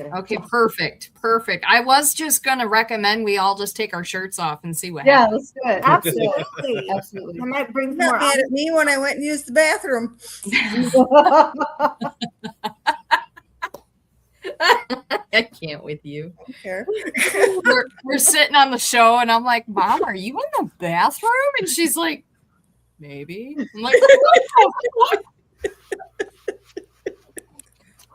kidding. Okay, perfect. I was just gonna recommend we all just take our shirts off and see what Yeah, happens. let's do it. Absolutely. Absolutely. I might bring some Not more. mad at me when I went and used the bathroom. I can't with you. I don't care. We're sitting on the show, and I'm like, "Mom, are you in the bathroom?" And she's like, "Maybe." I'm like, "What the fuck?"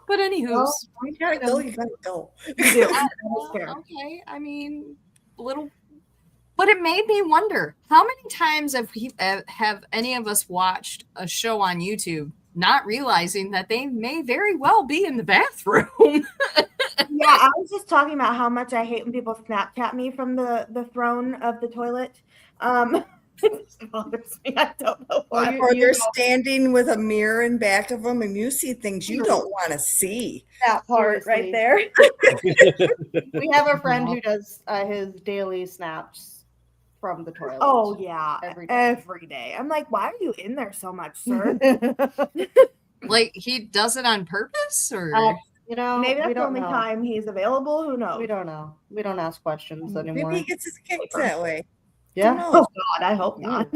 But anywho's, You gotta go. You gotta go. okay. I mean, little. But it made me wonder, how many times have any of us watched a show on YouTube not realizing that they may very well be in the bathroom? Yeah, I was just talking about how much I hate when people Snapchat me from the throne of the toilet. It bothers me. I don't know why. Or they're standing with a mirror in back of them, and you see things you don't want to see. That part right there. We have a friend who does his daily snaps from the toilet. Oh yeah, every day. I'm like, why are you in there so much, sir? Like he does it on purpose, or you know, maybe that's we the don't only know. time he's available. Who knows? We don't know. We don't ask questions anymore. Maybe he gets his kicks that way. Yeah. Oh God, I hope not.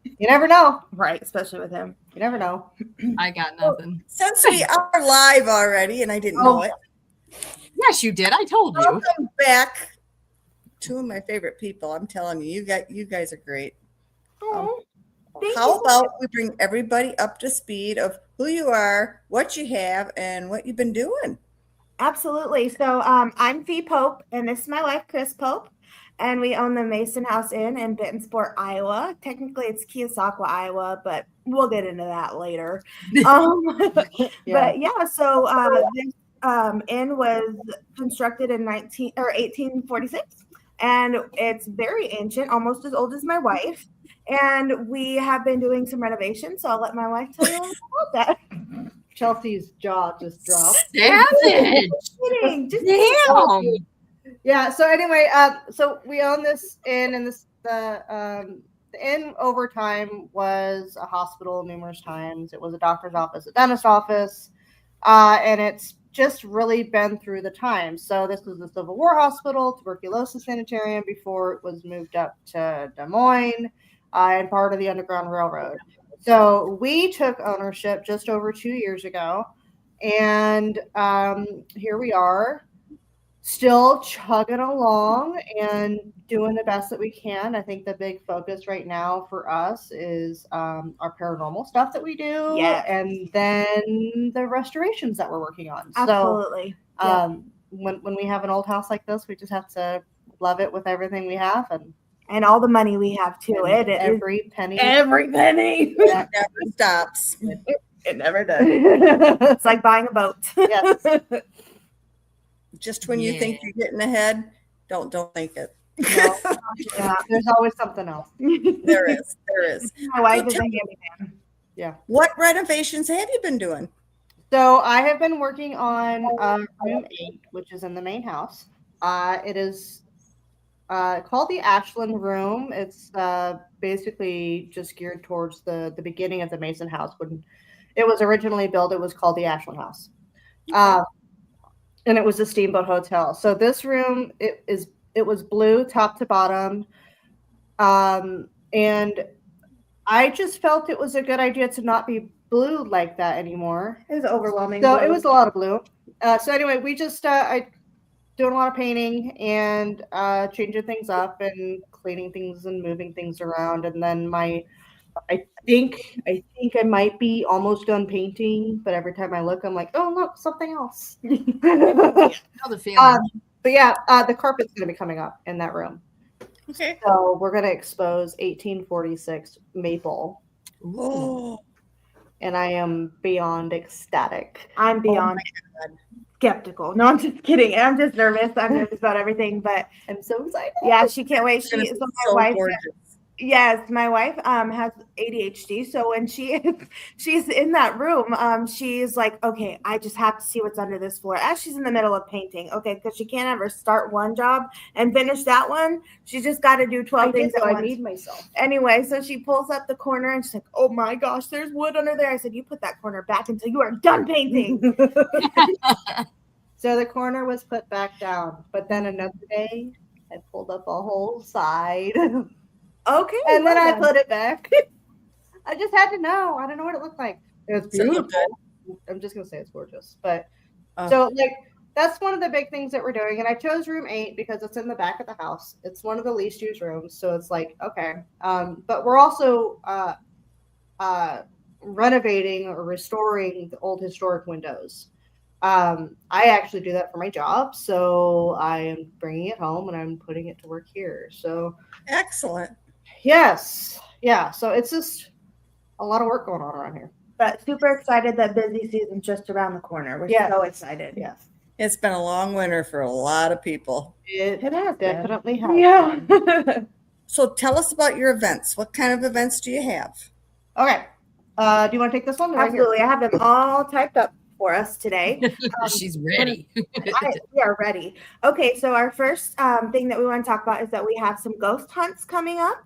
You never know. Right, especially with him. You never know. I got nothing. Since we are live already, and I didn't know it. Yes, you did. I told you. Welcome back. Two of my favorite people. I'm telling you, you guys are great. How about we bring everybody up to speed of who you are, what you have, and what you've been doing? Absolutely. So I'm Fee Pope, and this is my wife, Chris Pope, and we own the Mason House Inn in Bentonsport, Iowa. Technically, it's Keosauqua, Iowa, but we'll get into that later. But yeah, so this inn was constructed in 1846, and it's very ancient, almost as old as my wife. And we have been doing some renovations, so I'll let my wife tell you all about that. Chelsea's jaw just dropped. Savage. Just Damn. Yeah. So anyway, so we own this inn, and the inn over time was a hospital numerous times. It was a doctor's office, a dentist's office, and it's just really been through the times. So this was the Civil War hospital, tuberculosis sanitarium before it was moved up to Des Moines, and part of the Underground Railroad. So we took ownership just over 2 years ago, and here we are, still chugging along and doing the best that we can. I think the big focus right now for us is our paranormal stuff that we do, and then the restorations that we're working on. Absolutely. So when we have an old house like this, we just have to love it with everything we have, and all the money we have to it. Every penny. It never stops. It never does. It's like buying a boat. Yes. Just when you think you're getting ahead, don't think it. No. Yeah, there's always something else. There is. My wife is a handyman. Yeah. What renovations have you been doing? So I have been working on room 8, which is in the main house. It is called the Ashland Room. It's basically just geared towards the beginning of the Mason House. When it was originally built, it was called the Ashland House. And it was a steamboat hotel. So this room, it was blue top to bottom. And I just felt it was a good idea to not be blue like that anymore. It was overwhelming. So it was a lot of blue. So anyway, we just I doing a lot of painting and changing things up and cleaning things and moving things around. And then I think I might be almost done painting, but every time I look, I'm like, oh look, something else. The feeling. But yeah, the carpet's going to be coming up in that room. Okay. So we're going to expose 1846 maple. Oh. And I am beyond ecstatic. I'm beyond skeptical. No, I'm just kidding. I'm just nervous. I'm nervous about everything, but I'm so excited. Yeah, she can't wait. So gorgeous. Yes, my wife has ADHD, so when she's in that room, she's like, okay, I just have to see what's under this floor. As she's in the middle of painting, okay, because she can't ever start one job and finish that one. She's just got to do 12 things at I once. need myself. Anyway, so she pulls up the corner and she's like, oh my gosh, there's wood under there. I said, you put that corner back until you are done painting. So the corner was put back down, but then another day I pulled up a whole side. Okay. And then well I done. put it back. I just had to know. I don't know what it looked like. It was Does it look beautiful. I'm just gonna say it's gorgeous. But Oh. so like that's one of the big things that we're doing. And I chose room 8 because it's in the back of the house. It's one of the least used rooms. So it's like, okay. But we're also renovating or restoring the old historic windows. I actually do that for my job. So I am bringing it home and I'm putting it to work here. So Excellent. yes. Yeah. So it's just a lot of work going on around here. But super excited that busy season's just around the corner. We're Yes. so excited. Yes. It's been a long winter for a lot of people. It It has been. definitely has. Yeah. So tell us about your events. What kind of events do you have? Okay. Do you want to take this one? Right here? Absolutely. I have them all typed up for us today. She's ready. We are ready. Okay, so our first thing that we want to talk about is that we have some ghost hunts coming up.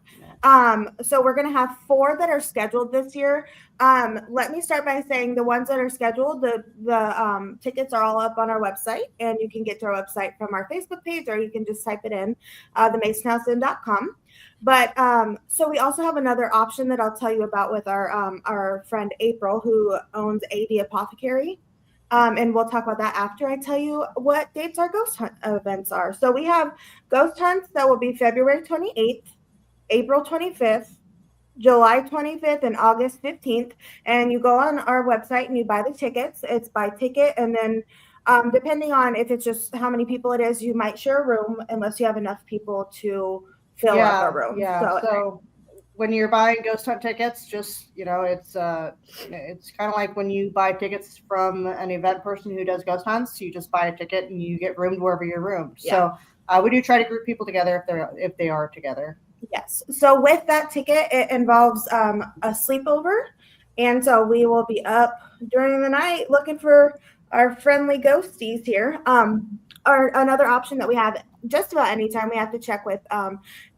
So we're going to have 4 that are scheduled this year. Let me start by saying the ones that are scheduled, the tickets are all up on our website, and you can get to our website from our Facebook page, or you can just type it in, themasonhouseinn.com. But so we also have another option that I'll tell you about with our friend April, who owns AD Apothecary. And we'll talk about that after I tell you what dates our ghost hunt events are. So we have ghost hunts that will be February 28th, April 25th, July 25th, and August 15th. And you go on our website and you buy the tickets. It's by ticket. And then depending on if it's just how many people it is, you might share a room unless you have enough people to fill up a room. Yeah. So when you're buying ghost hunt tickets, just it's kind of like when you buy tickets from an event person who does ghost hunts. You just buy a ticket and you get roomed wherever you're roomed. Yeah. So we do try to group people together if they are together. Yes. So with that ticket, it involves a sleepover, and so we will be up during the night looking for our friendly ghosties here. Or another option that we have just about anytime, we have to check with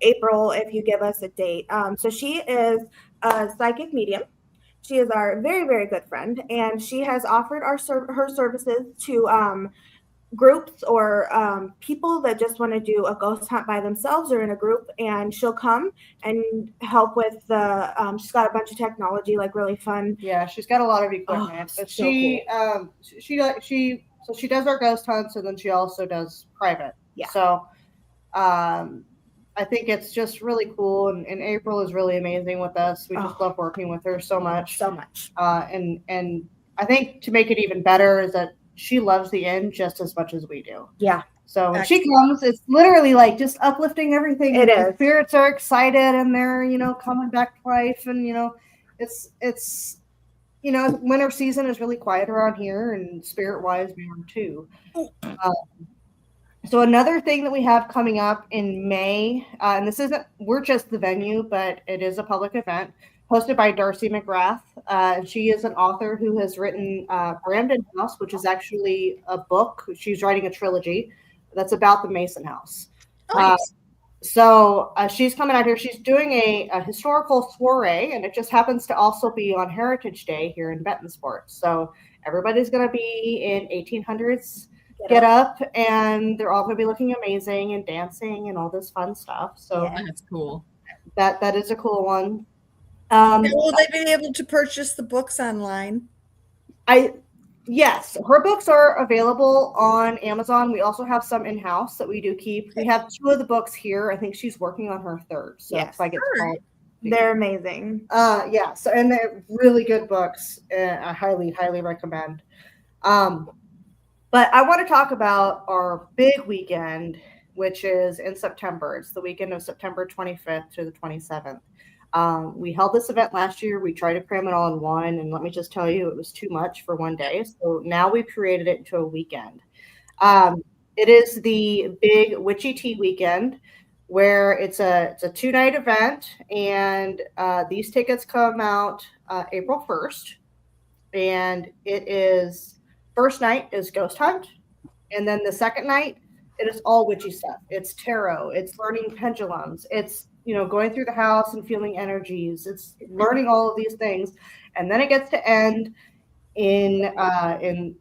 April if you give us a date. So she is a psychic medium. She is our very, very good friend, and she has offered her services to groups or people that just want to do a ghost hunt by themselves or in a group, and she'll come and help with the she's got a bunch of technology, like really fun. Yeah, she's got a lot of equipment. But so she does our ghost hunts, and then she also does private. Yeah. So I think it's just really cool, and April is really amazing with us. We just love working with her so much. And I think to make it even better is that she loves the inn just as much as we do. Yeah. So when she comes, it's literally like just uplifting everything. It The is. spirits are excited and they're, coming back to life. And, it's winter season is really quiet around here, and spirit wise we are too. So another thing that we have coming up in May, and we're just the venue, but it is a public event hosted by Darcy McGrath. She is an author who has written Brandon House, which is actually a book. She's writing a trilogy that's about the Mason House. So she's coming out here. She's doing a historical soiree, and it just happens to also be on Heritage Day here in Bentonsport. So everybody's going to be in 1800s get up, and they're all going to be looking amazing and dancing and all this fun stuff. So that's cool. That is a cool one. Will they be able to purchase the books online? Yes, her books are available on Amazon. We also have some in-house that we do keep. We have 2 of the books here. I think she's working on her 3rd. So if I get they're amazing. Yeah. So, and they're really good books. I highly, highly recommend. But I want to talk about our big weekend, which is in September. It's the weekend of September 25th to the 27th. We held this event last year. We tried to cram it all in one, and let me just tell you, it was too much for one day. So now we've created it into a weekend. It is the big Witchy Tea weekend. where it's a 2-night event, and these tickets come out April 1st, and it is first night is ghost hunt, and then the second night it is all witchy stuff. It's tarot, it's learning pendulums, it's going through the house and feeling energies, it's learning all of these things, and then it gets to end in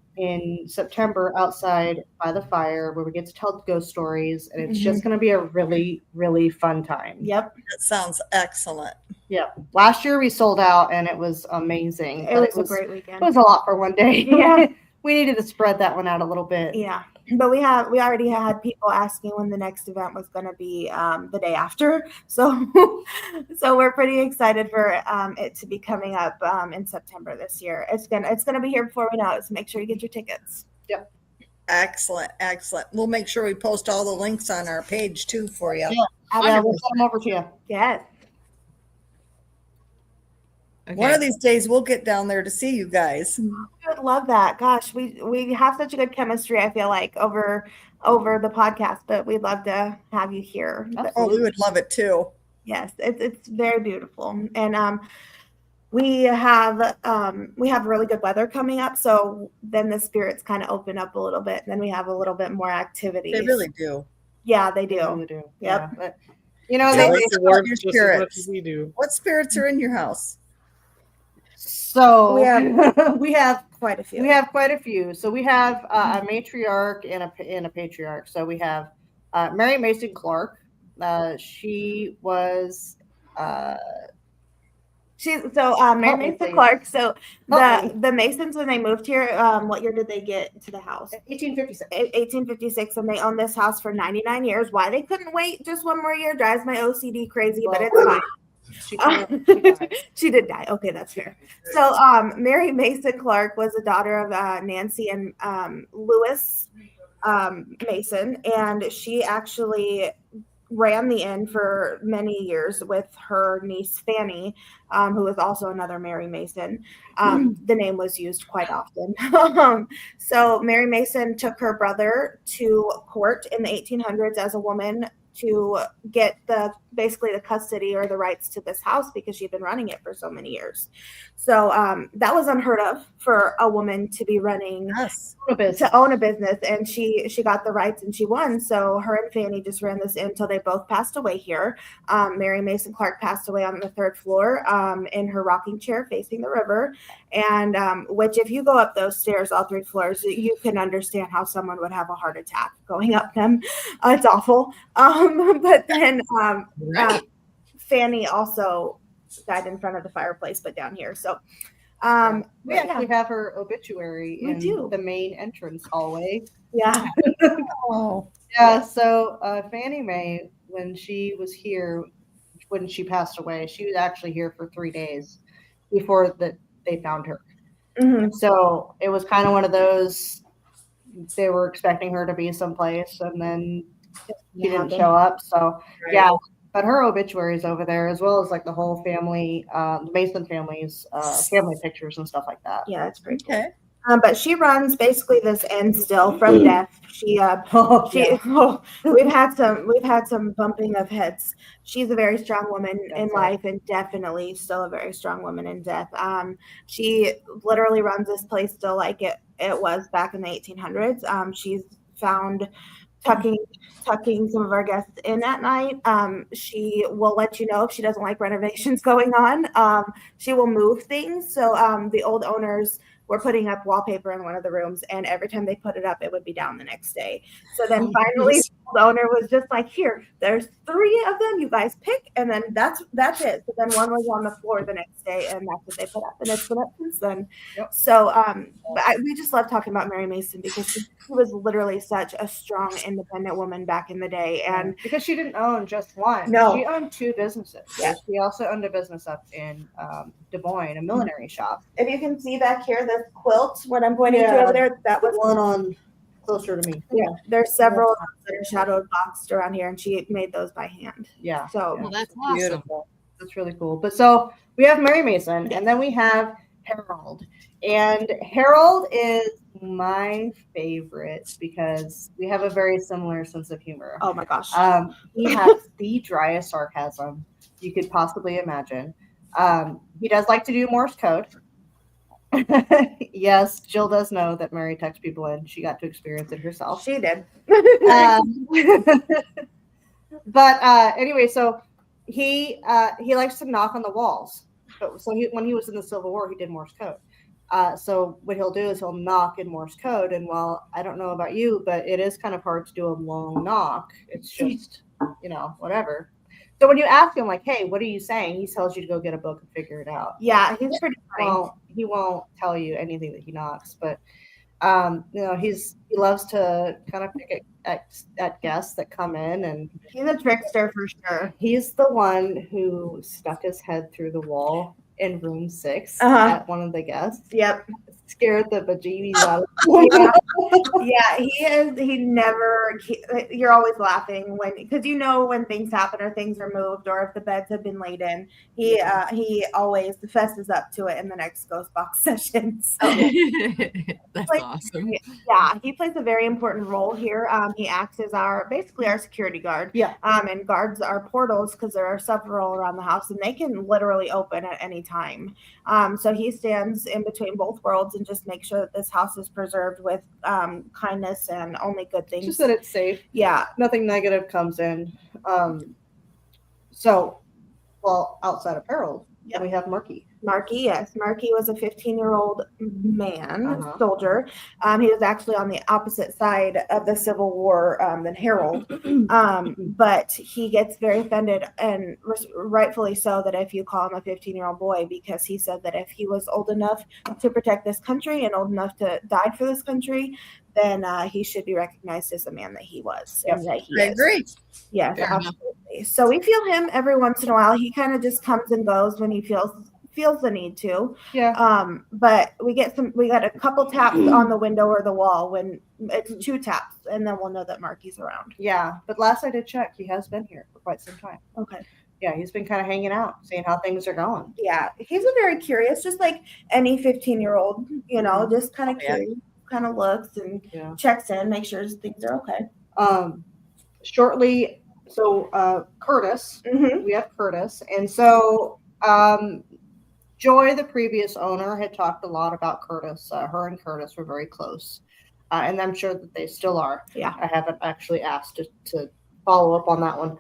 September outside by the fire, where we get to tell ghost stories, and it's just going to be a really, really fun time. Yep. That sounds excellent. Yeah. Last year we sold out, and it was amazing. It was a great weekend. It was a lot for one day. Yeah. We needed to spread that one out a little bit. Yeah. But we already had people asking when the next event was going to be the day after. So we're pretty excited for it to be coming up in September this year. It's gonna be here before we know it. So make sure you get your tickets. Yep. Excellent. We'll make sure we post all the links on our page too for you. Yeah, we'll send them over to you. Yes. Okay. One of these days we'll get down there to see you guys. I would love that. Gosh, we have such a good chemistry, I feel like, over the podcast, but we'd love to have you here. Oh, we would love it too. Yes, it's very beautiful. And we have really good weather coming up, so then the spirits kind of open up a little bit, and then we have a little bit more activities. They really do. Yeah, they do. They really do. Yep. Yeah, but, They they, like to work your just as much spirits. as we do. What spirits are in your house? so We have quite a few. We have quite a few. So we have a matriarch and a patriarch. So we have Mary Mason Clark. She was Mary Help me, Mason please. Clark. So Help the Masons, when they moved here, what year did they get to the house? 1856. 1856, and they owned this house for 99 years. Why they couldn't wait just one more year drives my OCD crazy, but Well, it's fine. She died. She did die. Okay, that's fair. So, Mary Mason Clark was a daughter of Nancy and Lewis Mason, and she actually ran the inn for many years with her niece Fanny, who was also another Mary Mason. The name was used quite often. So Mary Mason took her brother to court in the 1800s as a woman to get basically the custody or the rights to this house because she'd been running it for so many years. So that was unheard of for a woman to be running Yes. to own a business, and she got the rights and she won. So her and Fanny just ran this until they both passed away here. Mary Mason Clark passed away on the 3rd floor in her rocking chair facing the river, and which if you go up those stairs, all 3 floors, you can understand how someone would have a heart attack going up them. It's awful. But then Fanny also died in front of the fireplace, but down here. So We actually have her obituary We in do. the main entrance hallway. yeah. Oh, Yeah, so Fannie Mae, when she was here, when she passed away, she was actually here for 3 days before they found her. Mhm. So it was kind of one of those, they were expecting her to be someplace, and then she didn't show up. So yeah, but her obituary is over there, as well as like the whole family, the Mason family's family pictures and stuff like that. Yeah, that's pretty cool. okay. But she runs basically this inn still from death. We've had some bumping of heads. She's a very strong woman in life, and definitely still a very strong woman in death. She literally runs this place still like it was back in the 1800s. She's found tucking some of our guests in at night. She will let you know if she doesn't like renovations going on. She will move things. So the old owners were putting up wallpaper in one of the rooms, and every time they put it up, it would be down the next day. So then finally, the owner was just like, "Here, there's 3 of them. You guys pick," and then that's it. So then one was on the floor the next day, and that's what they put up, and it's been up since then. Yep. So we just love talking about Mary Mason because she was literally such a strong, independent woman back in the day, and because she didn't own just one. No. She owned 2 businesses. Yeah. She also owned a business up in Des Moines, a millinery shop. if you can see back here, this quilt, what I'm pointing to Yeah. over there, that was One on closer to me. Yeah, there's several that are shadowed boxed around here, and she made those by hand. Yeah. So Well, that's awesome. Beautiful. That's really cool. But so we have Mary Mason, and then we have Harold. And Harold is my favorite because we have a very similar sense of humor. Oh my gosh. He has the driest sarcasm you could possibly imagine. He does like to do Morse code. Yes, Jill does know that Mary texts people in. She got to experience it herself. She did. But anyway, so he likes to knock on the walls. So when he was in the Civil War, he did Morse code. So what he'll do is he'll knock in Morse code. And while I don't know about you, but it is kind of hard to do a long knock. It's just, whatever. So when you ask him, like, hey, what are you saying? He tells you to go get a book and figure it out. Yeah, he's pretty funny. He won't tell you anything that he knocks, but he loves to kind of pick at guests that come in, and he's a trickster for sure. He's the one who stuck his head through the wall in room 6 at one of the guests. Yep. Scared the bejeebies out of him. Yeah, he is. You're always laughing because when things happen or things are moved or if the beds have been laid in. He always fesses up to it in the next Ghost Box session. So. That's awesome. Yeah, he plays a very important role here. He acts as basically our security guard. Yeah. And guards our portals because there are several around the house and they can literally open at any time. So he stands in between both worlds and just make sure that this house is preserved with kindness and only good things. Just that it's safe. Yeah. Nothing negative comes in. Outside of Harold, we have Marky. Marky, yes. Marky was a 15-year-old man, soldier. He was actually on the opposite side of the Civil War than Harold. But he gets very offended, and rightfully so, that if you call him a 15-year-old boy, because he said that if he was old enough to protect this country and old enough to die for this country, then he should be recognized as the man that he was. Yes. And that he I agree. Yes, absolutely. So we feel him every once in a while. He kind of just comes and goes when he feels the need to. Yeah. But we got a couple taps on the window or the wall when it's 2 taps, and then we'll know that Marky's around. Yeah. But last I did check, he has been here for quite some time. Okay. Yeah, he's been kind of hanging out, seeing how things are going. Yeah. He's a very curious, just like any 15-year-old, just kind of curious, kind of looks and checks in, make sure things are okay. Shortly, so Curtis, we have Curtis. And so Joy, the previous owner, had talked a lot about Curtis. Her and Curtis were very close. And I'm sure that they still are. Yeah. I haven't actually asked to follow up on that one.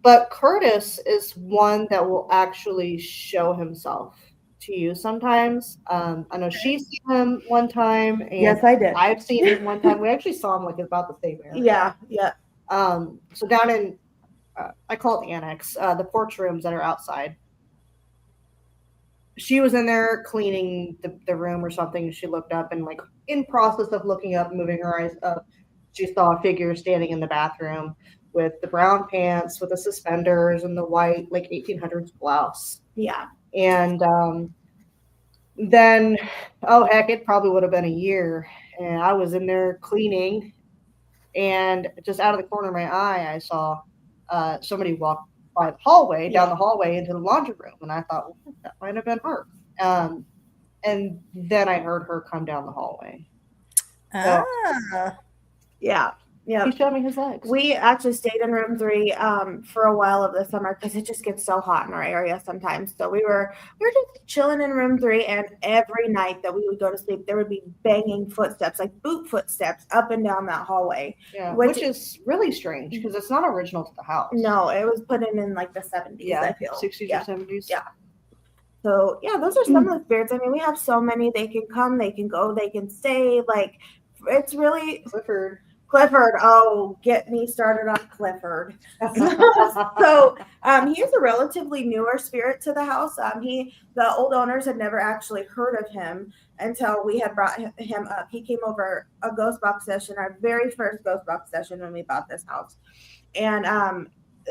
But Curtis is one that will actually show himself to you sometimes. I know she's seen him one time. And yes, I did. I've seen him one time. We actually saw him about the same area. Yeah, yeah. So down in, I call it the annex, the porch rooms that are outside. She was in there cleaning the room or something. She looked up and in process of looking up, moving her eyes up, she saw a figure standing in the bathroom with the brown pants, with the suspenders and the white 1800s blouse. Yeah. And then, it probably would have been a year. And I was in there cleaning, and just out of the corner of my eye, I saw somebody walk by the hallway, down the hallway into the laundry room. And I thought, well, that might have been her. And then I heard her come down the hallway. So, yeah. Yeah. He showed me his legs. We actually stayed in room 3 for a while of the summer because it just gets so hot in our area sometimes. So we were just chilling in room 3, and every night that we would go to sleep, there would be banging footsteps, like boot footsteps, up and down that hallway. Yeah, which is really strange because it's not original to the house. No, it was put in the 70s. Yeah, I feel 60s or 70s. Yeah. So yeah, those are some of the spirits. I mean, we have so many. They can come, they can go, they can stay. It's really Clifford. Oh, get me started on Clifford. So he is a relatively newer spirit to the house. The old owners had never actually heard of him until we had brought him up. He came over a Ghost Box session, our very first Ghost Box session when we bought this house. And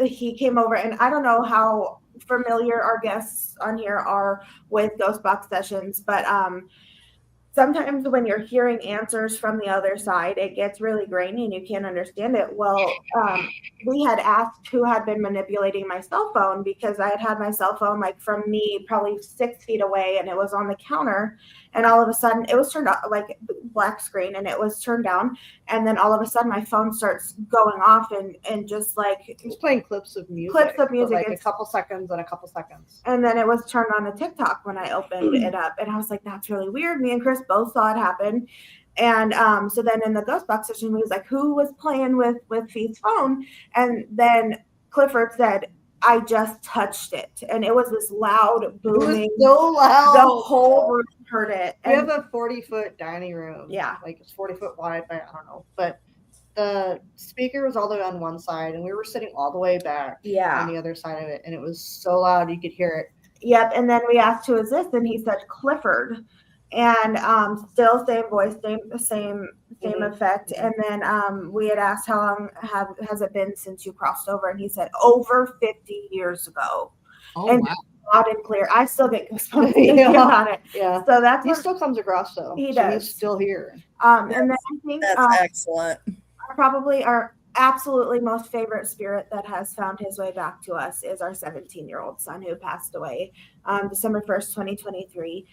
he came over, and I don't know how familiar our guests on here are with Ghost Box sessions, but sometimes when you're hearing answers from the other side, it gets really grainy and you can't understand it. Well, we had asked who had been manipulating my cell phone because I had my cell phone like from me probably 6 feet away and it was on the counter. And all of a sudden it was turned off, like black screen, and it was turned down. And then all of a sudden my phone starts going off and just like He's playing clips of music. for like a couple seconds and a couple seconds. And then it was turned on to TikTok when I opened it up. And I was like, that's really weird. Me and Chris both saw it happen. And so then in the ghost box session, we was like, who was playing with Fee's phone? And then Clifford said, I just touched it. And it was this loud booming. It was so loud. The whole room heard it. We have a 40-foot dining room. Yeah. Like it's 40 foot wide, but I don't know. But the speaker was all the way on one side and we were sitting all the way back on the other side of it. And it was so loud you could hear it. Yep. And then we asked who is this? And he said Clifford. And still same voice, same effect. And then we had asked how long has it been since you crossed over? And he said over 50 years ago. Oh, and wow. Loud and clear. I still get goosebumps thinking about it. Yeah. So that's he still comes across though. He so does. He's still here. And then I think That's excellent. probably our absolutely most favorite spirit that has found his way back to us is our 17-year-old son who passed away December 1st, 2023.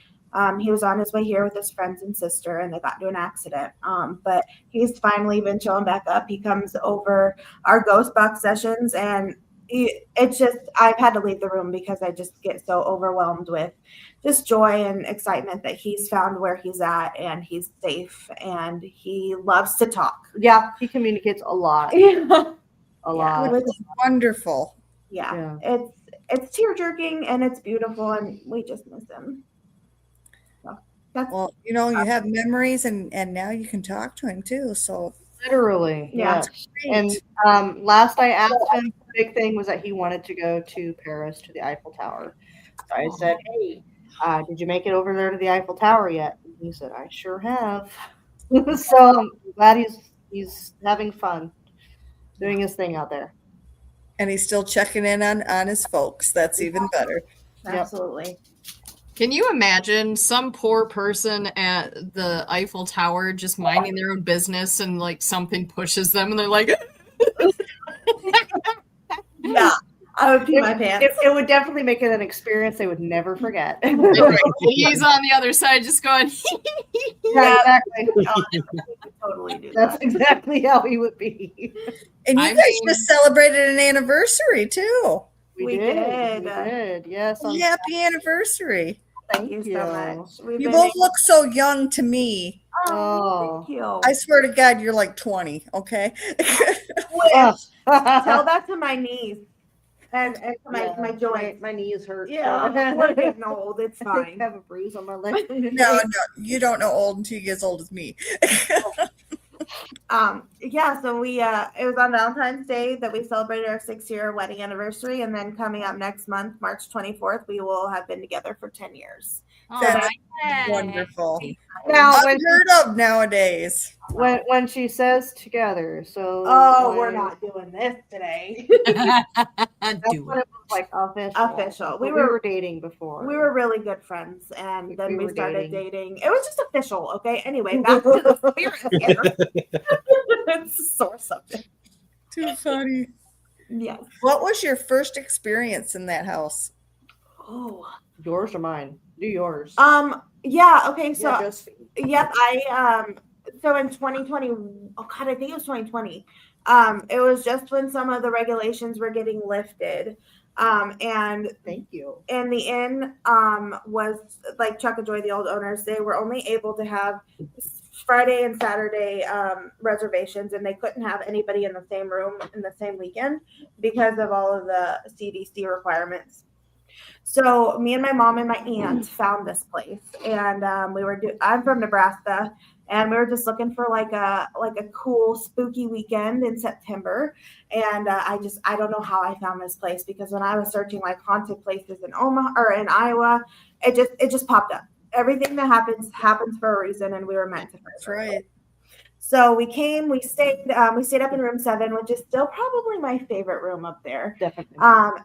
He was on his way here with his friends and sister, and they got into an accident. But he's finally been showing back up. He comes over our ghost box sessions, and it's just, I've had to leave the room because I just get so overwhelmed with just joy and excitement that he's found where he's at and he's safe and he loves to talk. Yeah, he communicates a lot. A lot. It's wonderful. Yeah. It's tear jerking and it's beautiful and we just miss him. So that's Well, you have memories and now you can talk to him too. So Literally. Yeah. Yes. And last I asked him, the big thing was that he wanted to go to Paris to the Eiffel Tower. So I said, hey, did you make it over there to the Eiffel Tower yet? And he said, I sure have. So I'm glad he's having fun doing his thing out there. and he's still checking in on his folks. That's even better. Absolutely. Can you imagine some poor person at the Eiffel Tower just minding their own business and like something pushes them and they're like, Yeah, I would pee my pants. It would definitely make it an experience they would never forget. he's on the other side just going, Yeah, exactly. Totally do That's that. exactly how he would be. And you I guys mean- just celebrated an anniversary too. We did. We did. Yes. Happy anniversary. Thank you so much. We've You been both look so young to me. Oh, thank you. I swear to God, you're like 20, okay? Oh. Tell that to my niece and to my joint. My knees hurt. Yeah, we're getting old. It's I fine. have a bruise on my leg. No, you don't know old until you get as old as me. Yeah, so we it was on Valentine's Day that we celebrated our 6-year wedding anniversary, and then coming up next month, March 24th, we will have been together for 10 years. That's "Oh, wonderful. Now, Unheard of nowadays. when she says together, so We're not doing this today. That's do what it was like official. Official. But we were dating before. We were really good friends, and then We we were started dating. dating. It was just official, okay? Anyway, back to the spirit here. It's a sore subject. Too funny. Yes. What was your first experience in that house? Oh. yours or mine. Do yours. Yeah. Okay. So. Yeah, Josephine. Yep. So in 2020, oh God, I think it was 2020. It was just when some of the regulations were getting lifted. And Thank you. the inn was like Chuck and Joy, the old owners, they were only able to have Friday and Saturday reservations, and they couldn't have anybody in the same room in the same weekend because of all of the CDC requirements. So me and my mom and my aunt found this place, and I'm from Nebraska, and we were just looking for like a cool spooky weekend in September. And I don't know how I found this place, because when I was searching like haunted places in Omaha or in Iowa, it just popped up. Everything that happens for a reason, and we were meant to. That's right. So we stayed up in room 7, which is still probably my favorite room up there. Definitely.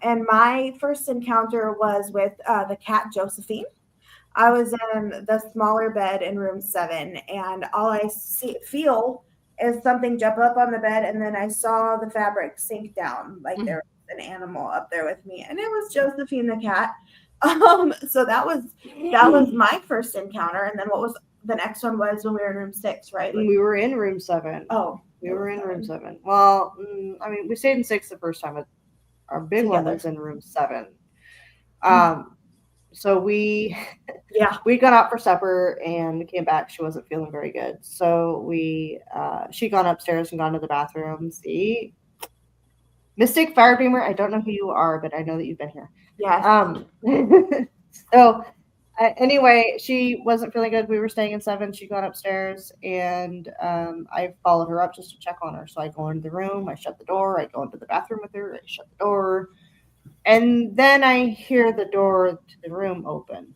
And my first encounter was with the cat Josephine. I was in the smaller bed in room 7, and all I feel is something jump up on the bed, and then I saw the fabric sink down, like there was an animal up there with me, and it was Josephine the cat. So that was my first encounter, and then what was the next one was when we were in room 6, right? We were in room 7. Oh, we were in room 7. Well, I mean, we stayed in 6 the first time. Our big one was in room 7. So we got out for supper and came back. She wasn't feeling very good, so she gone upstairs and gone to the bathroom. See, Mystic Firebeamer, I don't know who you are, but I know that you've been here. Yeah. So anyway, she wasn't feeling good. We were staying in 7. She gone upstairs, and I followed her up just to check on her. So I go into the room, I shut the door, I go into the bathroom with her, I shut the door. And then I hear the door to the room open.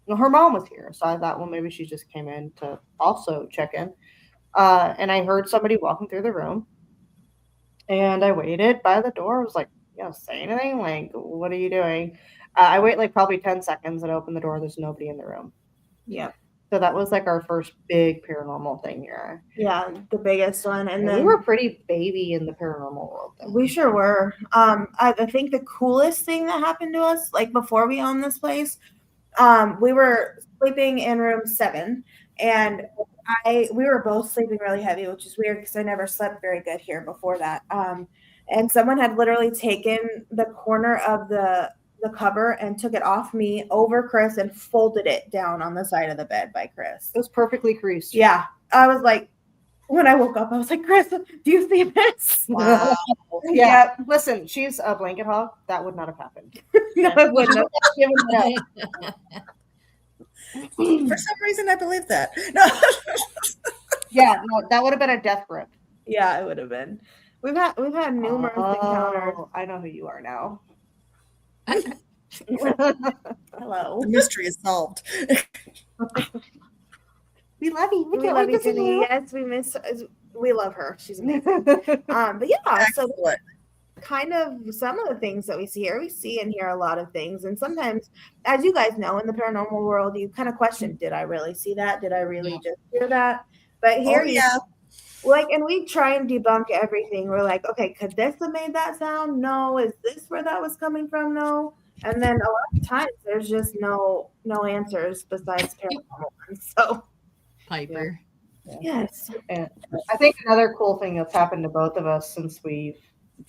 Well, her mom was here, so I thought, well, maybe she just came in to also check in. And I heard somebody walking through the room. And I waited by the door. I was like, say anything? Like, what are you doing? I wait like probably 10 seconds and I open the door. There's nobody in the room. Yeah. So that was like our first big paranormal thing here. Yeah, the biggest one. And then we were pretty baby in the paranormal world. We sure were. I think the coolest thing that happened to us, like before we owned this place, we were sleeping in room 7, and we were both sleeping really heavy, which is weird because I never slept very good here before that. And someone had literally taken the corner of the cover and took it off me over Chris and folded it down on the side of the bed by Chris. It was perfectly creased. Yeah. I was like, when I woke up, I was like, Chris, do you see this? Wow. Yeah. Listen, she's a blanket hog. That would not have happened. No, it wouldn't have. For some reason, I believe that. No. Yeah, no, that would have been a death grip. Yeah, it would have been. We've had numerous encounters. I know who you are now. Hello. The mystery is solved. We love you. We love you, Jenny. Yes, we love her. She's amazing. But yeah, Excellent. So kind of some of the things that we see here, we see and hear a lot of things. And sometimes, as you guys know, in the paranormal world, you kind of question, did I really see that? Did I really just hear that? But here and we try and debunk everything. We're like, okay, could this have made that sound? No. Is this where that was coming from? No. And then a lot of times there's just no answers besides paranormal ones. So Piper. yes. And I think another cool thing that's happened to both of us since we've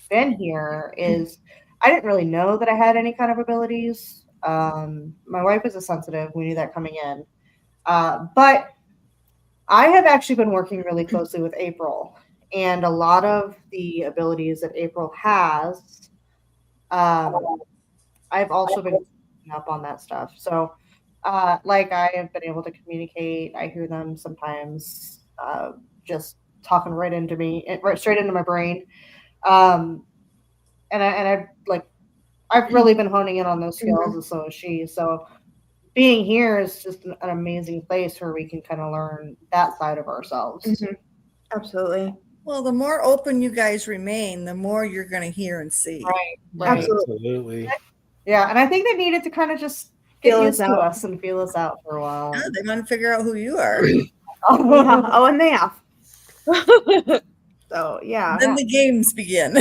been here is I didn't really know that I had any kind of abilities. My wife is a sensitive. We knew that coming in. But I have actually been working really closely with April, and a lot of the abilities that April has, I've also been picking up on that stuff. So, like I have been able to communicate. I hear them sometimes just talking right into me, right straight into my brain. And I've really been honing in on those skills, and so has she. So being here is just an amazing place where we can kind of learn that side of ourselves. Mm-hmm. Absolutely. Well, the more open you guys remain, the more you're going to hear and see. Right. Absolutely. Yeah, and I think they needed to kind of just get used to us and feel us out for a while. Yeah, they want to figure out who you are. Oh, and they have. So yeah. Then the games begin.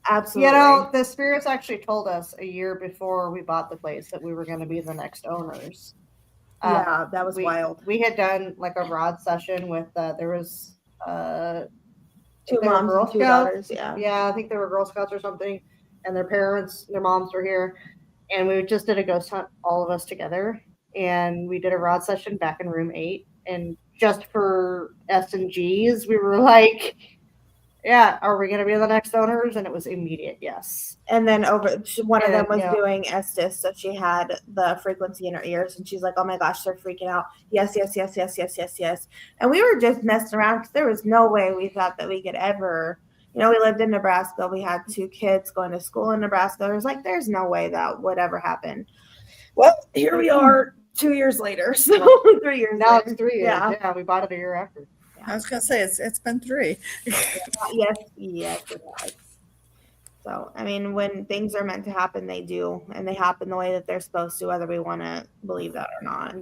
Absolutely. You know, the spirits actually told us a year before we bought the place that we were going to be the next owners. Yeah, that was wild. We had done like a rod session with there was 2 moms and 2 daughters. Yeah, I think they were Girl Scouts or something, and their moms were here, and we just did a ghost hunt, all of us together, and we did a rod session back in room 8, and just for S and G's, we were like, yeah, are we going to be the next owners? And it was immediate, yes. And then one of them was doing Estes, so she had the frequency in her ears, and she's like, oh my gosh, they're freaking out. Yes. And we were just messing around because there was no way we thought that we could ever, we lived in Nebraska. We had 2 kids going to school in Nebraska. It was like, there's no way that would ever happen. Well, here we are 2 years later. So 3 years now later. It's 3 years. Yeah, we bought it a year after. I was going to say, it's been 3. Yes, it was. So, I mean, when things are meant to happen, they do, and they happen the way that they're supposed to, whether we want to believe that or not.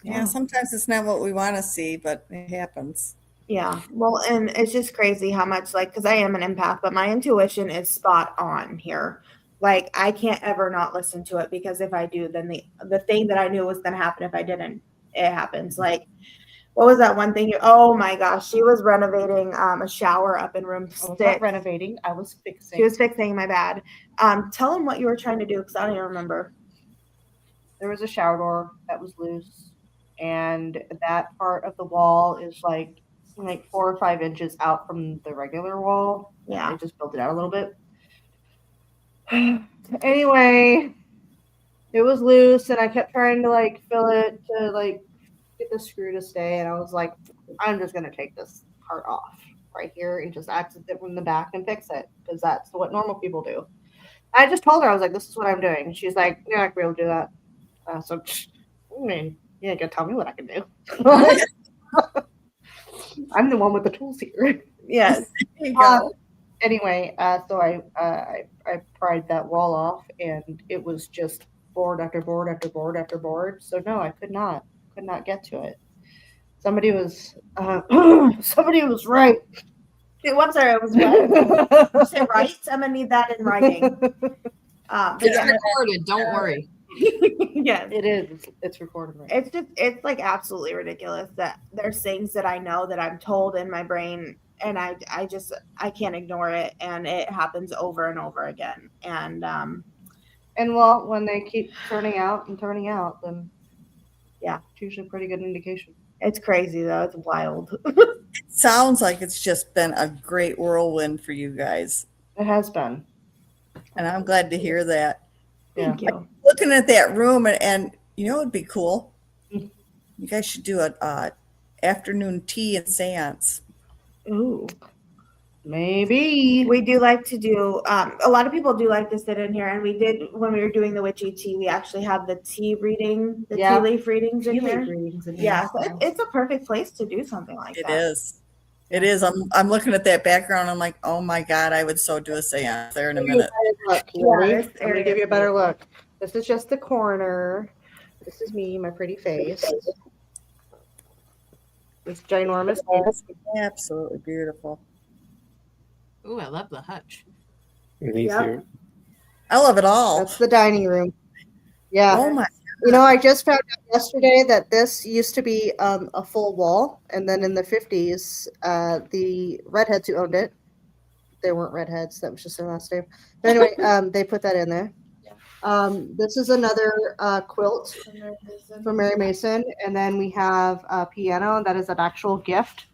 Yeah, sometimes it's not what we want to see, but it happens. Yeah. Well, and it's just crazy how much, like, because I am an empath, but my intuition is spot on here. Like, I can't ever not listen to it, because if I do, then the thing that I knew was going to happen, if I didn't, it happens. Like, what was that one thing? Oh my gosh, she was renovating a shower up in room I was 6. not renovating. I was fixing. She was fixing. My bad. Tell them what you were trying to do, because I don't even remember. There was a shower door that was loose, and that part of the wall is like 4 or 5 inches out from the regular wall. Yeah. I just built it out a little bit. Anyway, it was loose, and I kept trying to like fill it to like get the screw to stay, and I was like, I'm just gonna take this part off right here and just access it from the back and fix it, because that's what normal people do. I just told her, I was like, this is what I'm doing. And she's like, you're not gonna be able to do that. So I mean, you ain't gonna tell me what I can do. I'm the one with the tools here. Yes. There you go. Anyway, so I pried that wall off, and it was just board after board after board after board. So no, I could not get to it. Somebody was right. I'm sorry, I was what? You say right? I'm gonna need that in writing. But It's yeah, recorded. Don't worry. yes. It is. It's recorded. Right. It's like absolutely ridiculous that there's things that I know that I'm told in my brain, and I can't ignore it, and it happens over and over again. And well, when they keep turning out, then yeah, it's usually a pretty good indication. it's crazy though. It's wild. It sounds like it's just been a great whirlwind for you guys, It has been. and I'm glad to hear that. Thank you. Looking at that room, and you know, it'd be cool. You guys should do a afternoon tea and seance. Ooh. Maybe. We do like to do, a lot of people do like to sit in here, and we did, when we were doing the witchy tea, we actually had the tea reading, the Yeah. tea leaf readings in here. readings in Yeah, here. so it's a perfect place to do something like It that. is. It is. I'm looking at that background. I'm like, oh my God, I would so do a seance there in a minute. Look, Yeah, ready? this I'm gonna area give you a is better beautiful. look. This is just the corner. This is me, my pretty face. This ginormous. Absolutely beautiful. Ooh, I love the hutch. Me Yep. too. I love it all. That's the dining room. Yeah. Oh my. You know, I just found out yesterday that this used to be a full wall, and then in the 50s, the redheads who owned it, they weren't redheads, that was just their last name. But anyway, they put that in there. This is another quilt from Mary Mason, and then we have a piano that is an actual gift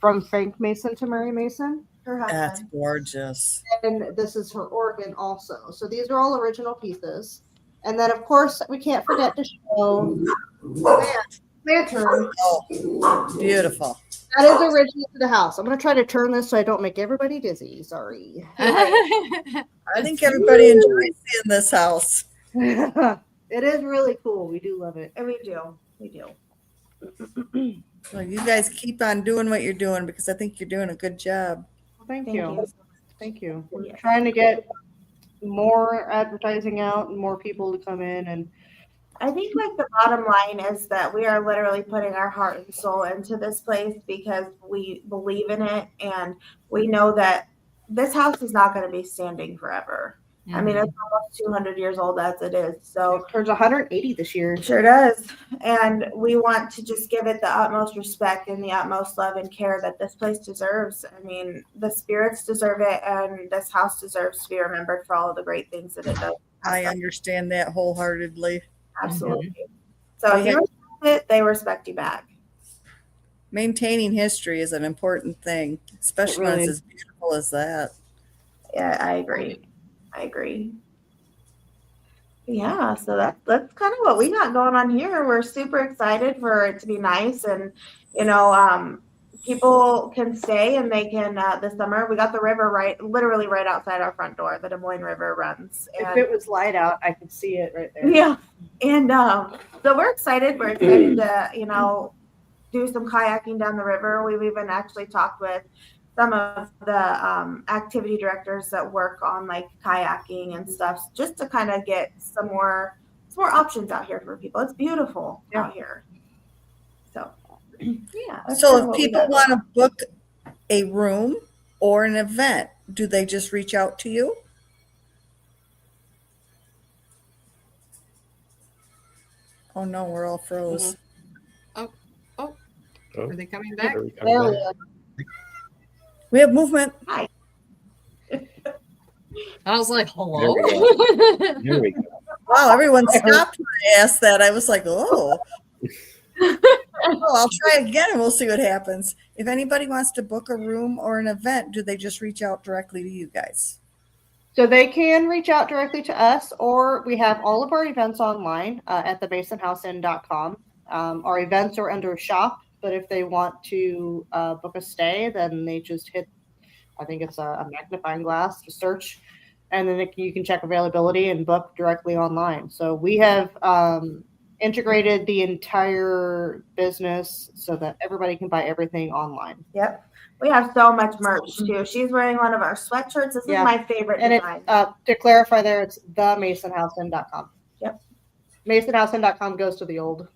from Frank Mason to Mary Mason. Her That's husband. gorgeous. And this is her organ also. So these are all original pieces. And then, of course, we can't forget to show the lantern. Oh, beautiful. That is original to the house. I'm going to try to turn this so I don't make everybody dizzy. Sorry. I think everybody enjoys seeing this house. It is really cool. We do love it. And we do. We do. Well, you guys keep on doing what you're doing, because I think you're doing a good job. Thank Thank you. you. Thank you. We're Yeah. trying to get more advertising out and more people to come in. And I think like the bottom line is that we are literally putting our heart and soul into this place because we believe in it, and we know that this house is not going to be standing forever. I mean, it's almost 200 years old as it is. So it turns 180 this year. it sure does. And we want to just give it the utmost respect and the utmost love and care that this place deserves. I mean, the spirits deserve it, and this house deserves to be remembered for all of the great things that it does. I understand that wholeheartedly. Absolutely. So if you respect it, they respect you back. Maintaining history is an important thing, especially when really it's as beautiful as that. Yeah, I agree. I agree. Yeah, so that's kind of what we got going on here. We're super excited for it to be nice, and people can stay and they can this summer. We got the river literally right outside our front door. The Des Moines River runs. If it was light out, I could see it right there. Yeah, and so we're excited. We're excited to do some kayaking down the river. We've even actually talked with some of the activity directors that work on like kayaking and stuff, just to kind of get some more options out here for people. It's beautiful out here. So yeah. So if people want to book a room or an event, do they just reach out to you? Oh no, we're all froze. Are they coming back? We have movement. Hi. I was like, hello. There we go. Wow, everyone stopped when I asked that. I was like, oh. Well, I'll try again and we'll see what happens. If anybody wants to book a room or an event, do they just reach out directly to you guys? So they can reach out directly to us, or we have all of our events online at themasonhouseinn.com. Our events are under shop, but if they want to book a stay, then they just hit, I think it's a magnifying glass to search, and then you can check availability and book directly online. So we have integrated the entire business so that everybody can buy everything online. Yep. We have so much merch too. She's wearing one of our sweatshirts. This is my favorite design. To clarify there, it's themasonhouseinn.com. Yep. Masonhouseinn.com goes to the old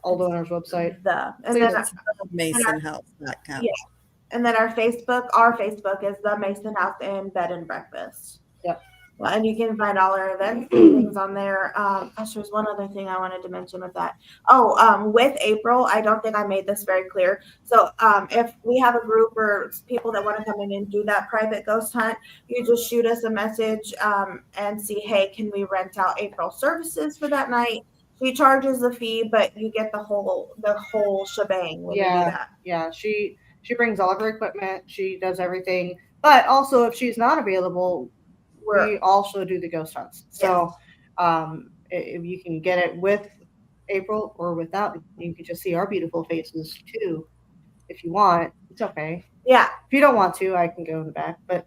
owner's website. Masonhouse.com. Yeah. And then our Facebook is the Mason House Inn Bed and Breakfast. Yep. Well, and you can find all our events and things on there. There's one other thing I wanted to mention with that. With April, I don't think I made this very clear. So if we have a group or people that want to come in and do that private ghost hunt, you just shoot us a message and see, hey, can we rent out April services for that night? She charges the fee, but you get the whole shebang when you do that. Yeah, she brings all of her equipment. She does everything. But also, if she's not available, we also do the ghost hunts. So if you can get it with April or without, you can just see our beautiful faces too. If you want, it's okay. Yeah. If you don't want to, I can go in the back. But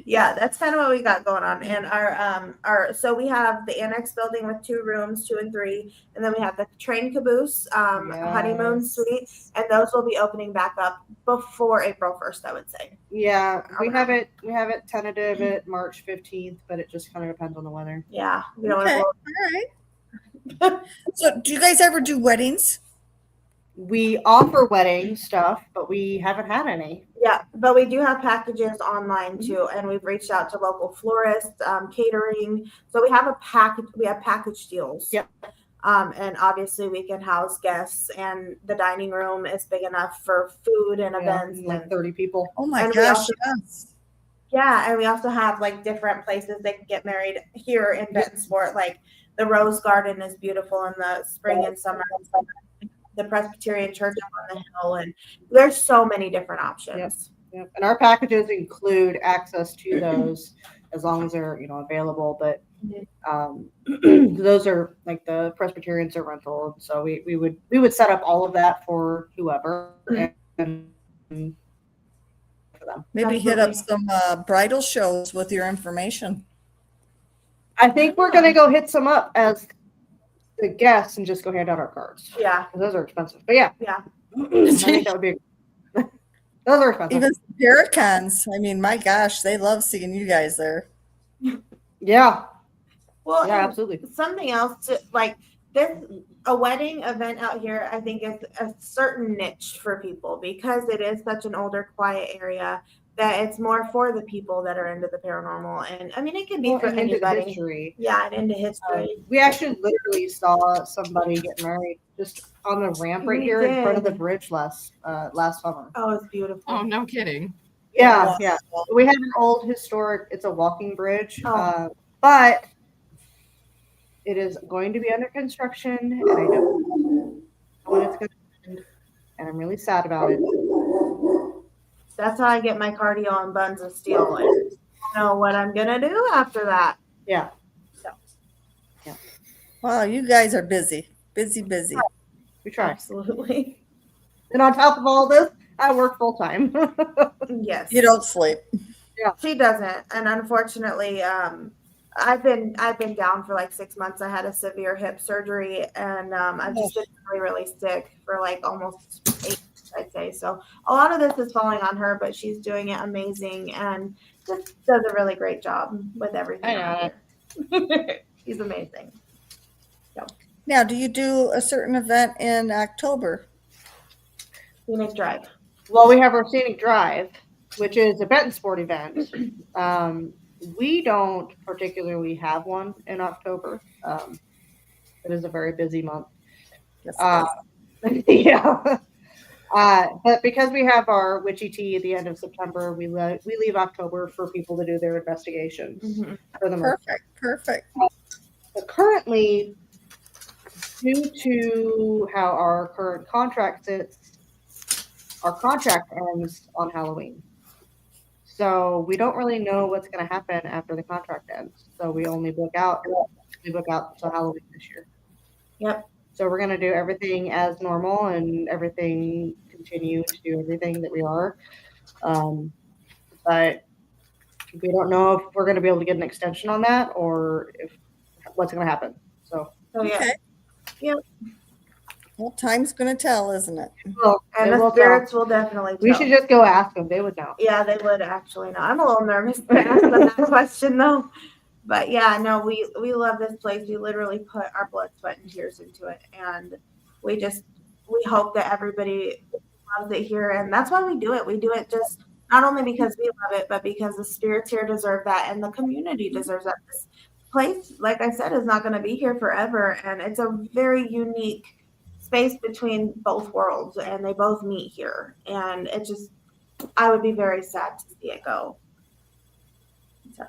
yeah, that's kind of what we got going on. And so we have the annex building with 2 rooms, 2 and 3, and then we have the train caboose, honeymoon suite, and those will be opening back up before April 1st, I would say. Yeah, we have it tentative at March 15th, but it just kind of depends on the weather. Yeah, we don't Okay. All right. So, do you guys ever do weddings? We offer wedding stuff, but we haven't had any. Yeah, but we do have packages online too, and we've reached out to local florists, catering. So we have package deals. Yep. And obviously we can house guests, and the dining room is big enough for food and events. Like 30 people. Oh my gosh, yes. Yeah, and we also have like different places they can get married here in Benton Sport. Like the Rose Garden is beautiful in the spring and summer. The Presbyterian Church up on the hill, and there's so many different options. Yep. And our packages include access to those as long as they're available. But those are like the Presbyterians are rental, so we would set up all of that for whoever. And for them. Maybe hit up some bridal shows with your information. I think we're gonna go hit some up as the guests and just go hand out our cards. Yeah, those are expensive. But yeah. I think that would be. Those are expensive. Even Paracons. I mean, my gosh, they love seeing you guys there. Yeah. Well, yeah, absolutely. Something else to like this, a wedding event out here, I think is a certain niche for people because it is such an older, quiet area that it's more for the people that are into the paranormal. And I mean, it can be for anybody. History. Yeah, and into history. We actually literally saw somebody get married just on the ramp right here in front of the bridge last summer. Oh, it's beautiful. Oh, no kidding. Yeah. We have an old historic, it's a walking bridge, but it is going to be under construction, and I don't know when it's going to end, and I'm really sad about it. That's how I get my cardio and buns of steel. I don't know what I'm gonna do after that. Yeah. Wow, you guys are busy. Busy. We try. Absolutely. And on top of all this, I work full time. Yes. You don't sleep. Yeah. She doesn't. And unfortunately, I've been down for like 6 months. I had a severe hip surgery, and I've just been really, really sick for like almost I'd say. So a lot of this is falling on her, but she's doing it amazing and just does a really great job with everything. I here. She's amazing. Now, do you do a certain event in October? Scenic Drive. Well, we have our Scenic Drive, which is a Benton Sport event. We don't particularly have one in October. It is a very busy month. Yes, it is. Yeah. But because we have our Witchy Tea at the end of September, we leave October for people to do their investigations for the month. Perfect. But currently, due to how our current contract sits, our contract ends on Halloween. So we don't really know what's going to happen after the contract ends. So we only book out until Halloween this year. Yep. So we're going to do everything as normal and continue to do everything that we are. But we don't know if we're going to be able to get an extension on that or what's going to happen. So yeah. Okay. Yep. Well, time's going to tell, isn't it? well, And they the will spirits will definitely tell. we should just go ask them. They would know. Yeah, they would actually know. I'm a little nervous to ask them that question though. But yeah, no, we love this place. We literally put our blood, sweat, and tears into it. And we hope that everybody loves it here. And that's why we do it. We do it just not only because we love it, but because the spirits here deserve that and the community deserves that. This place, like I said, is not going to be here forever. And it's a very unique space between both worlds, and they both meet here. And it just, I would be very sad to see it go. So.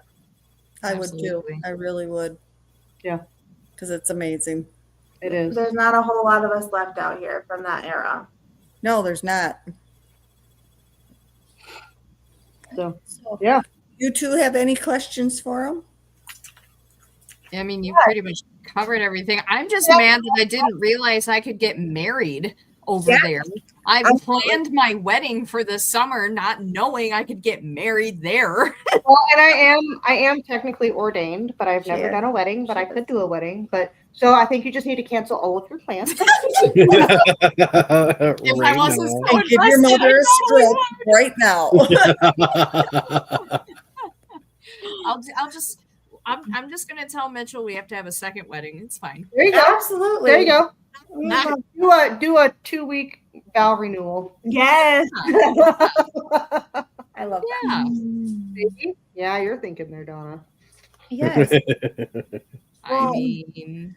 I would Absolutely. too. I really would. Yeah. Because it's amazing. It is. There's not a whole lot of us left out here from that era. No, there's not. So, yeah. You two have any questions for them? I mean, you pretty much covered everything. I'm just mad that I didn't realize I could get married over there. I planned my wedding for the summer, not knowing I could get married there. Well, and I am technically ordained, but I've never done a wedding, but I could do a wedding. But so I think you just need to cancel all of your plans. If I wasn't so Give your invested, mother I a stroke right now. I'm just gonna tell Mitchell we have to have a second wedding. It's fine. There you go. Absolutely. There you go. Not- Do a 2-week vow renewal. Yes. I love Yeah. that. Yeah, you're thinking there, Donna. Yes. I Well, mean,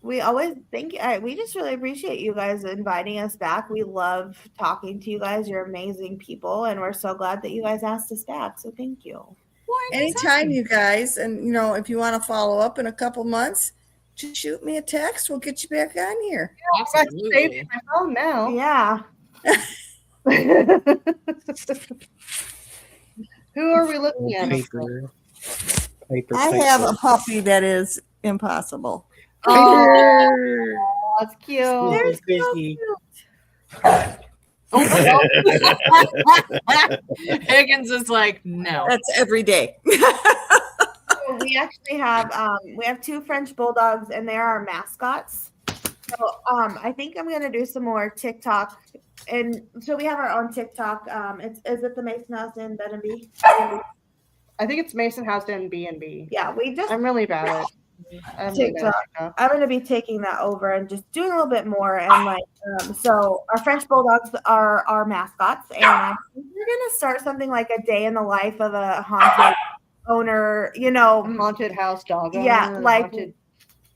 We always we just really appreciate you guys inviting us back. We love talking to you guys. You're amazing people, and we're so glad that you guys asked us back. So thank you. Anytime, you guys. And, if you want to follow up in a couple months, just shoot me a text. We'll get you back on here. I saved absolutely. in my phone now. Yeah. Who are we looking at? Paper I have a puppy that is impossible. Oh, that's cute. There's Piggy. Higgins is like, no. That's every day. We actually have 2 French bulldogs, and they're our mascots. So I think I'm gonna do some more TikTok, and so we have our own TikTok. Is it the Mason House in Bed and B? I think it's Mason House and B&B. Yeah, we just I'm really bad at TikTok. I'm going to be taking that over and just doing a little bit more. And so our French bulldogs are our mascots, and I think we're going to start something like a day in the life of a haunted owner. Haunted house dog. Yeah, owner, like- haunted,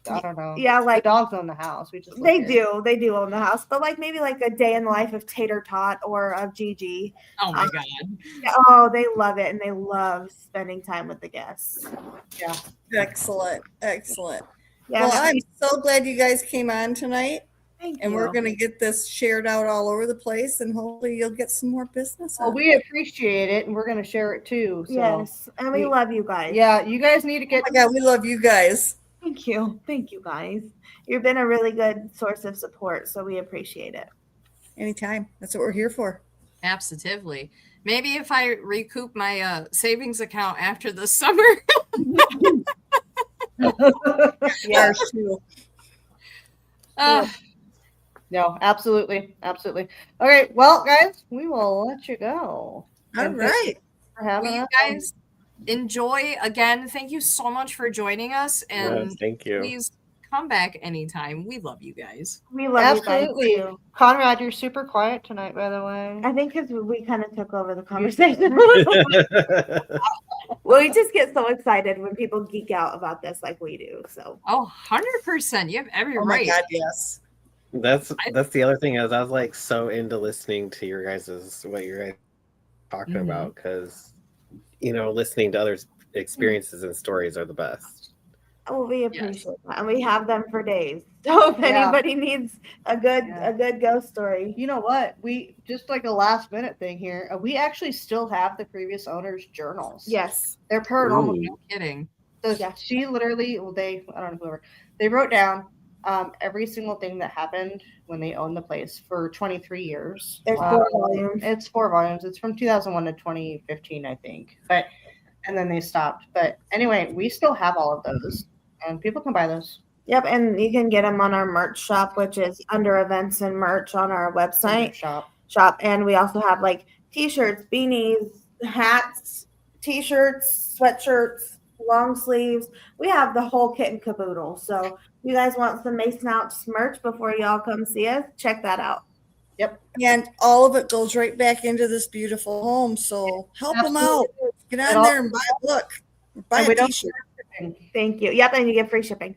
I don't know. Yeah, like the dogs own the house. We just they look at it. do own the house, but like maybe like a day in the life of Tater Tot or of Gigi. Oh my god. Yeah, oh, they love it, and they love spending time with the guests. Yeah. Excellent. Yeah, Well, I'm so glad you guys came on tonight. thank And you. we're going to get this shared out all over the place, and hopefully you'll get some more business. Well, out we appreciate it, and we're going to share it too. So, Yes, and we we- love you guys. yeah, you guys need to get. Oh my God, we love you guys. Thank you guys. You've been a really good source of support, so we appreciate it. Anytime. That's what we're here for. Absolutely. Maybe if I recoup my savings account after the summer. Yeah. Ours too. Uh, No, absolutely. Absolutely. Okay. Well, guys, we will let you go. All And thank you right. for having Well, you us. guys enjoy again. Thank you so much for joining us, and Yes, thank you. please come back anytime. We love you guys. We love Absolutely. you guys too. Conrad, you're super quiet tonight, by the way. I think because we kind of took over the conversation. Well, we just get so excited when people geek out about this like we do. So Oh, 100%. You have every Oh my right. God, yes. That's the other thing is I was like so into listening to your guys' what you're guys talking Mhm. about because listening to others' experiences and stories are the best. we appreciate that, and we have them for days. So if Yeah. anybody needs a good ghost story, You know what? We just like a last minute thing here. We actually still have the previous owner's journals. yes, They're paranormal. Ooh. No kidding. So Yeah. she literally, well, I don't know whoever, they wrote down every single thing that happened when they owned the place for 23 years. there's 4 volumes. It's 4 volumes. It's from 2001 to 2015, I think. And then they stopped. But anyway, we still have all of those, and people can buy those. Yep, and you can get them on our merch shop, which is under events and merch on our website Shop. And we also have like t-shirts, beanies, hats, t-shirts, sweatshirts, long sleeves. We have the whole kit and caboodle. So if you guys want some Mason Ouch merch before y'all come see us, check that out. And all of it goes right back into this beautiful home. So help them out. Get on there and buy a book. Buy And we a don't- t-shirt. Thank you. Yep, and you get free shipping.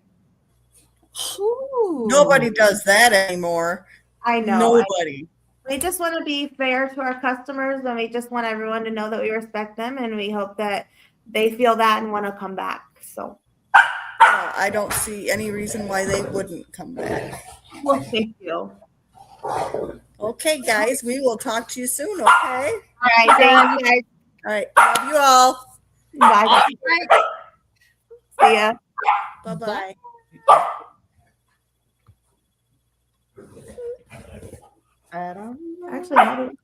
Ooh. Nobody does that anymore. I know. Nobody. We just want to be fair to our customers, and we just want everyone to know that we respect them, and we hope that they feel that and want to come back. So, I don't see any reason why they wouldn't come back. well, thank you. Okay, guys, we will talk to you soon. Okay. All right, thank you guys. All right. Love you all. Bye. All right. See ya. Bye-bye. I don't know. Actually, how do-